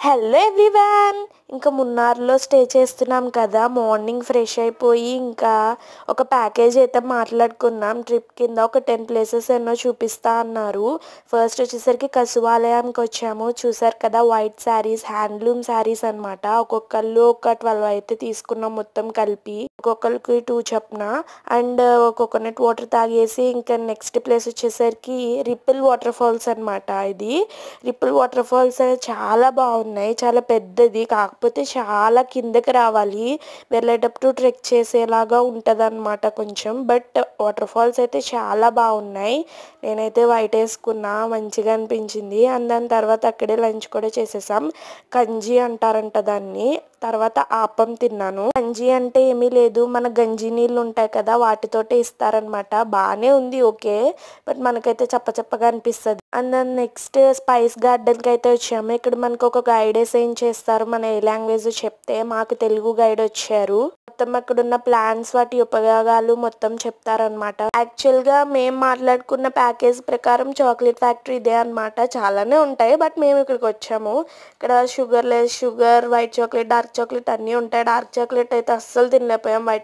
Hello everyone, ఇంకా మున్నార్లో stay చేస్తున్నాం కదా. మార్నింగ్ ఫ్రెష్ అయిపోయి ఇంకా ఒక ప్యాకేజ్ అయితే మాట్లాడుకున్నాం. ట్రిప్ కింద ఒక 10 ప్లేసెస్ ఎన్నో చూపిస్తా అన్నారు. ఫస్ట్ వచ్చేసరికి కసువాలయానికి వచ్చాము. చూసారు కదా, వైట్ శారీస్, హ్యాండ్లూమ్ శారీస్ అనమాట. ఒక్కొక్కళ్ళు ఒక 12 అయితే తీసుకున్నాం మొత్తం కలిపి, ఒక్కొక్కరికి 2 చొప్పున. అండ్ కోకోనట్ వాటర్ తాగేసి ఇంకా నెక్స్ట్ ప్లేస్ వచ్చేసరికి రిపిల్ వాటర్ ఫాల్స్ అనమాట. ఇది రిపిల్ వాటర్ ఫాల్స్ చాలా బాగున్నాయి, చాలా పెద్దది, కాకపోతే చాలా కిందకి రావాలి. వెళ్ళేటప్పుడు ట్రెక్ చేసేలాగా ఉంటుంది అనమాట కొంచెం. బట్ వాటర్ ఫాల్స్ అయితే చాలా బాగున్నాయి. నేనైతే వైట్ వేసుకున్నా, మంచిగా అనిపించింది. అండ్ దాని తర్వాత అక్కడే లంచ్ కూడా చేసేసాం. కంజీ అంటారంట దాన్ని. తర్వాత ఆపం తిన్నాను. గంజి అంటే ఏమీ లేదు, మన గంజి నీళ్ళు ఉంటాయి కదా, వాటితోటే ఇస్తారనమాట. బాగానే ఉంది, ఓకే, బట్ మనకైతే చప్పచప్పగా అనిపిస్తుంది. అండ్ దాని నెక్స్ట్ స్పైస్ గార్డెన్కి అయితే వచ్చాము. ఇక్కడ మనకు ఒక గైడ్ అసైన్ చేస్తారు, మన ఏ లాంగ్వేజ్ చెప్తే. మాకు తెలుగు గైడ్ వచ్చారు. మొత్తం అక్కడ ఉన్న ప్లాన్స్, వాటి ఉపయోగాలు మొత్తం చెప్తారనమాట. యాక్చువల్ గా మేము మాట్లాడుకున్న ప్యాకేజ్ ప్రకారం చాక్లెట్ ఫ్యాక్టరీ ఇదే అనమాట. చాలానే ఉంటాయి, బట్ మేము ఇక్కడికి వచ్చాము. ఇక్కడ sugar less sugar, white chocolate, dark chocolate అన్నీ ఉంటాయి. డార్క్ చాక్లెట్ అయితే అస్సలు తినలేకపోయాం. వైట్